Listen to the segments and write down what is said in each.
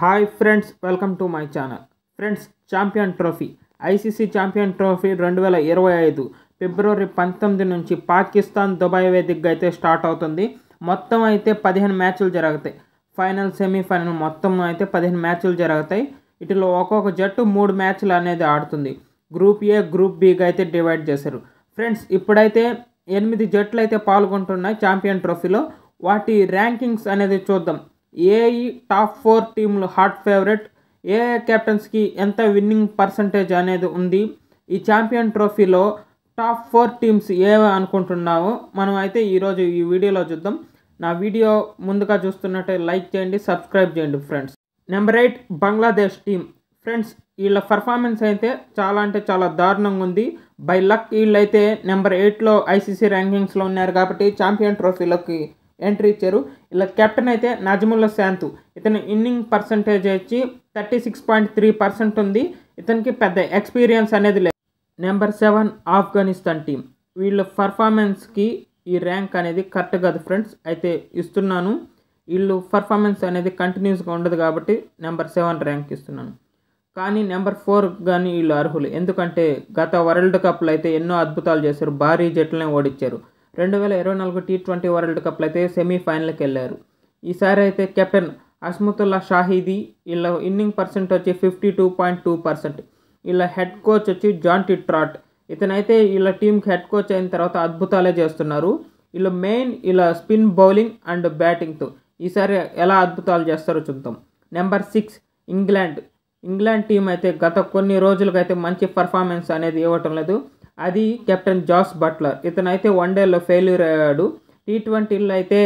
Hi friends, welcome to my channel. Friends, champion trophy ICC champion trophy 2025 ఫిబ్రవరి 19 నుంచి Pakistan Dubai వేదికగా అయితే start అవుతుంది. మొత్తం అయితే 15 మ్యాచ్లు జరుగుతాయి. ఫైనల్, సెమీఫైనల్ మొత్తం అయితే 15 మ్యాచ్లు జరుగుతాయి. వీటిలో ఒక్కొక్క జట్టు 3 మ్యాచ్లు అనేది ఆడుతుంది. గ్రూప్ ఏ, గ్రూప్ బిగా అయితే డివైడ్ చేశారు. ఫ్రెండ్స్, ఇప్పుడైతే 8 జట్లు అయితే పాల్గొంటున్నాయి ఛాంపియన్ ట్రోఫీలో. వాటి ర్యాంకింగ్స్ అనేది చూద్దాం. టాప్ 4 టీంలు హాట్ ఫేవరెట్, కెప్టెన్స్కి ఎంత విన్నింగ్ పర్సంటేజ్ అనేది ఉంది. ఈ ఛాంపియన్ ట్రోఫీలో టాప్ 4 టీమ్స్ ఏవి అనుకుంటున్నామో మనం అయితే ఈరోజు ఈ వీడియోలో చూద్దాం. నా వీడియో ముందుగా చూస్తున్నట్టే లైక్ చేయండి, సబ్స్క్రైబ్ చేయండి. Friends, number 8 Bangladesh team. Friends, వీళ్ళ పర్ఫార్మెన్స్ అయితే చాలా దారుణంగా ఉంది. బై లక్ వీళ్ళైతే నెంబర్ 8లో ఐసీసీ ర్యాంకింగ్స్లో ఉన్నారు కాబట్టి ఛాంపియన్ ట్రోఫీలోకి ఎంట్రీ ఇచ్చారు. ఇలా కెప్టెన్ అయితే నజ్ముల్లా శాంతు. ఇతని ఇన్నింగ్ పర్సంటేజ్ వచ్చి 36.3% ఉంది. ఇతనికి పెద్ద ఎక్స్పీరియన్స్ అనేది లేదు. Number 7 Afghanistan team. వీళ్ళ పర్ఫార్మెన్స్కి ఈ ర్యాంక్ అనేది కరెక్ట్ కాదు ఫ్రెండ్స్, అయితే ఇస్తున్నాను. వీళ్ళు పర్ఫార్మెన్స్ అనేది కంటిన్యూస్గా ఉండదు కాబట్టి నెంబర్ 7 ర్యాంక్ ఇస్తున్నాను. కానీ నెంబర్ 4 కానీ వీళ్ళు అర్హులు. ఎందుకంటే గత వరల్డ్ కప్లో అయితే ఎన్నో అద్భుతాలు చేశారు, భారీ జట్లనే ఓడించారు. 2024 T20 వరల్డ్ కప్లో అయితే సెమీఫైనల్కి వెళ్ళారు. ఈసారి అయితే కెప్టెన్ అస్మతుల్లా షాహిదీ. వీళ్ళ ఇన్నింగ్ పర్సెంట్ వచ్చి 52.2%. వీళ్ళ హెడ్ కోచ్ వచ్చి జాంటీ ట్రాట్. ఇతనైతే వీళ్ళ టీంకి హెడ్ కోచ్ అయిన తర్వాత అద్భుతాలే చేస్తున్నారు. వీళ్ళ స్పిన్ బౌలింగ్ అండ్ బ్యాటింగ్తో ఈసారి ఎలా అద్భుతాలు చేస్తారో చూద్దాం. నెంబర్ 6 ఇంగ్లాండ్ టీం అయితే గత కొన్ని రోజులకైతే మంచి పర్ఫార్మెన్స్ అనేది ఇవ్వటం లేదు. అది కెప్టెన్ జాస్ బట్లర్. ఇతనైతే వన్డేలో ఫెయిల్యూర్ అయ్యాడు. T20లో అయితే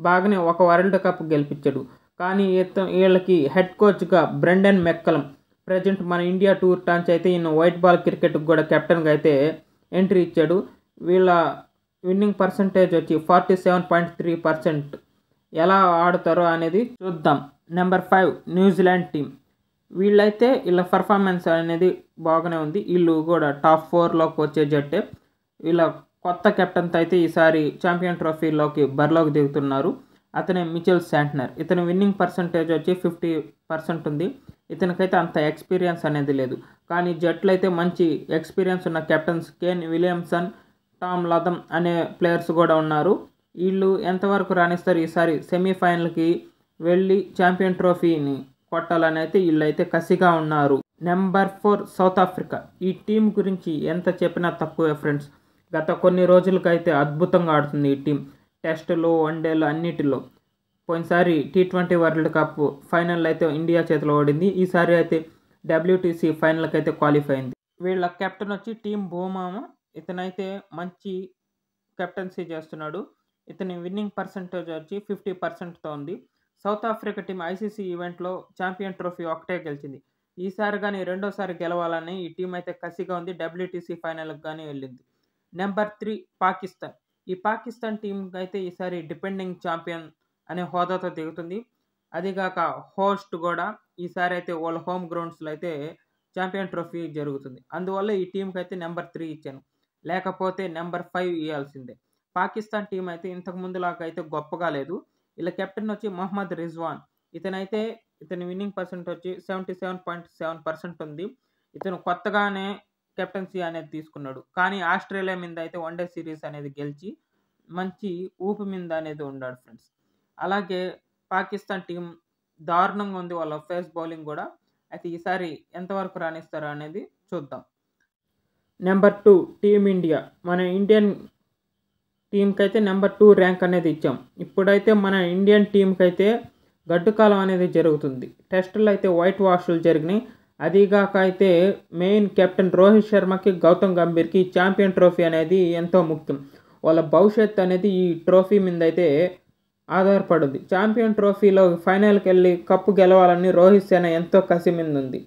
బాగానే ఒక వరల్డ్ కప్ గెలిపించాడు. కానీ వీళ్ళకి హెడ్ కోచ్గా బ్రెండన్ మెక్కలం. ప్రజెంట్ మన ఇండియా టూర్ టాన్స్ అయితే ఈయన వైట్ బాల్ క్రికెట్కి కూడా కెప్టెన్గా అయితే ఎంట్రీ ఇచ్చాడు. వీళ్ళ విన్నింగ్ పర్సంటేజ్ వచ్చి 47.3%. ఎలా ఆడుతారో అనేది చూద్దాం. Number 5 New Zealand team. వీళ్ళ పర్ఫార్మెన్స్ అనేది బాగానే ఉంది. వీళ్ళు కూడా టాప్ 4లోకి వచ్చే జట్టే. వీళ్ళ కొత్త కెప్టెన్తో అయితే ఈసారి ఛాంపియన్ ట్రోఫీలోకి బరిలోకి దిగుతున్నారు. అతనే మిచెల్ శాంట్నర్. ఇతని విన్నింగ్ పర్సంటేజ్ వచ్చి 50% ఉంది. ఇతనికైతే అంత ఎక్స్పీరియన్స్ అనేది లేదు. కానీ జట్లు అయితే మంచి ఎక్స్పీరియన్స్ ఉన్న కెప్టెన్స్ కేన్ విలియమ్సన్, టామ్ లథమ్ అనే ప్లేయర్స్ కూడా ఉన్నారు. వీళ్ళు ఎంతవరకు రాణిస్తారు, ఈసారి సెమీఫైనల్కి వెళ్ళి ఛాంపియన్ ట్రోఫీని కొట్టాలని అయితే వీళ్ళైతే కసిగా ఉన్నారు. Number 4 south Africa. ఈ టీం గురించి ఎంత చెప్పినా తక్కువే ఫ్రెండ్స్. గత కొన్ని రోజులకైతే అద్భుతంగా ఆడుతుంది ఈ టీం. టెస్టులు, వన్డేలు అన్నిటిలో. పోయినసారి T20 వరల్డ్ కప్ ఫైనల్ అయితే ఇండియా చేతిలో ఓడింది. ఈసారి అయితే WTC ఫైనల్కి అయితే క్వాలిఫై అయింది. వీళ్ళ కెప్టెన్ వచ్చి టీమ్ బూమామ. ఇతనైతే మంచి కెప్టెన్సీ చేస్తున్నాడు. ఇతని విన్నింగ్ పర్సంటేజ్ వచ్చి 50%తో ఉంది. సౌత్ ఆఫ్రికా టీం ఐసీసీ ఈవెంట్లో ఛాంపియన్ ట్రోఫీ ఒకటే గెలిచింది. ఈసారి కానీ రెండోసారి గెలవాలని ఈ టీం అయితే కసిగా ఉంది. WTC ఫైనల్కి కానీ వెళ్ళింది. నెంబర్ 3 పాకిస్తాన్. ఈ పాకిస్తాన్ టీంకి అయితే ఈసారి డిపెండింగ్ ఛాంపియన్ అనే హోదాతో దిగుతుంది. అదిగాక హోస్ట్ కూడా. ఈసారి అయితే వాళ్ళ హోమ్ గ్రౌండ్స్లో అయితే ఛాంపియన్ ట్రోఫీ జరుగుతుంది. అందువల్ల ఈ టీంకి అయితే నెంబర్ 3 ఇచ్చాను, లేకపోతే నెంబర్ 5 ఇవ్వాల్సిందే. పాకిస్తాన్ టీం అయితే ఇంతకు ముందులాగా అయితే గొప్పగా లేదు. వీళ్ళ కెప్టెన్ వచ్చి మొహమ్మద్ రిజ్వాన్. ఇతని విన్నింగ్ పర్సెంట్ వచ్చి 77.7% ఉంది. ఇతను కొత్తగానే కెప్టెన్సీ అనేది తీసుకున్నాడు. కానీ ఆస్ట్రేలియా మీద అయితే వన్డే సిరీస్ అనేది గెలిచి మంచి ఊపి మీద అనేది ఉన్నాడు ఫ్రెండ్స్. అలాగే పాకిస్తాన్ టీం దారుణంగా ఉంది, వాళ్ళ ఫేస్ బౌలింగ్ కూడా. అయితే ఈసారి ఎంతవరకు రాణిస్తారో అనేది చూద్దాం. Number 2 team India. మన ఇండియన్ టీంకి అయితే నెంబర్ 2 ర్యాంక్ అనేది ఇచ్చాం. ఇప్పుడైతే మన ఇండియన్ టీంకి అయితే గడ్డు కాలం అనేది జరుగుతుంది. టెస్టులు అయితే వైట్ వాష్లు జరిగినాయి. అదిగాక అయితే main captain Rohit శర్మకి, Gautam గంభీర్కి champion trophy అనేది ఎంతో ముఖ్యం. వాళ్ళ భవిష్యత్తు అనేది ఈ ట్రోఫీ మీద అయితే ఆధారపడుద్ది. ఛాంపియన్ ట్రోఫీలో ఫైనల్కి వెళ్ళి కప్పు గెలవాలని రోహిత్ శర్మ ఎంతో కసి మీద ఉంది.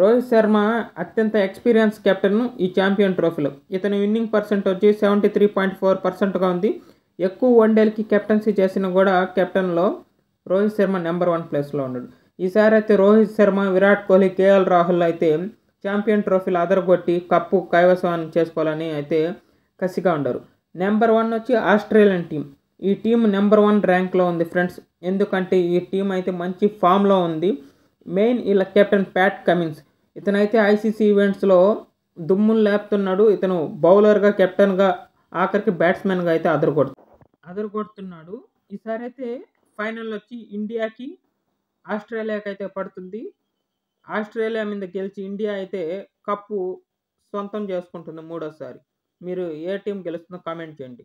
రోహిత్ శర్మ అత్యంత ఎక్స్పీరియన్స్ కెప్టెన్ ఈ ఛాంపియన్ ట్రోఫీలో. ఇతని విన్నింగ్ పర్సెంట్ వచ్చి 73.4%గా ఉంది. ఎక్కువ వన్డేలకి కెప్టెన్సీ చేసిన కూడా కెప్టెన్లో రోహిత్ శర్మ నెంబర్ 1 ప్లేస్లో ఉన్నాడు. ఈసారి అయితే రోహిత్ శర్మ, విరాట్ కోహ్లీ, కేఎల్ రాహుల్ అయితే ఛాంపియన్ ట్రోఫీలు అదరగొట్టి కప్పు కైవసం చేసుకోవాలని అయితే కసిగా ఉండరు. నెంబర్ 1 వచ్చి ఆస్ట్రేలియన్ టీం. ఈ టీం నెంబర్ 1 ర్యాంక్లో ఉంది ఫ్రెండ్స్. ఎందుకంటే ఈ టీం అయితే మంచి ఫామ్లో ఉంది. మెయిన్ ఇలా కెప్టెన్ ప్యాట్ కమిన్స్, ఇతనైతే ఐసీసీ ఈవెంట్స్లో దుమ్ములు లేపుతున్నాడు. ఇతను బౌలర్గా, కెప్టెన్గా, ఆఖరికి బ్యాట్స్మెన్గా అయితే అదరగొడుతున్నాడు. ఈసారి అయితే ఫైనల్ వచ్చి ఇండియాకి, ఆస్ట్రేలియాకి అయితే పడుతుంది. ఆస్ట్రేలియా మీద గెలిచి ఇండియా అయితే కప్పు సొంతం చేసుకుంటుంది మూడోసారి. మీరు ఏ టీం గెలుస్తుందో కామెంట్ చేయండి.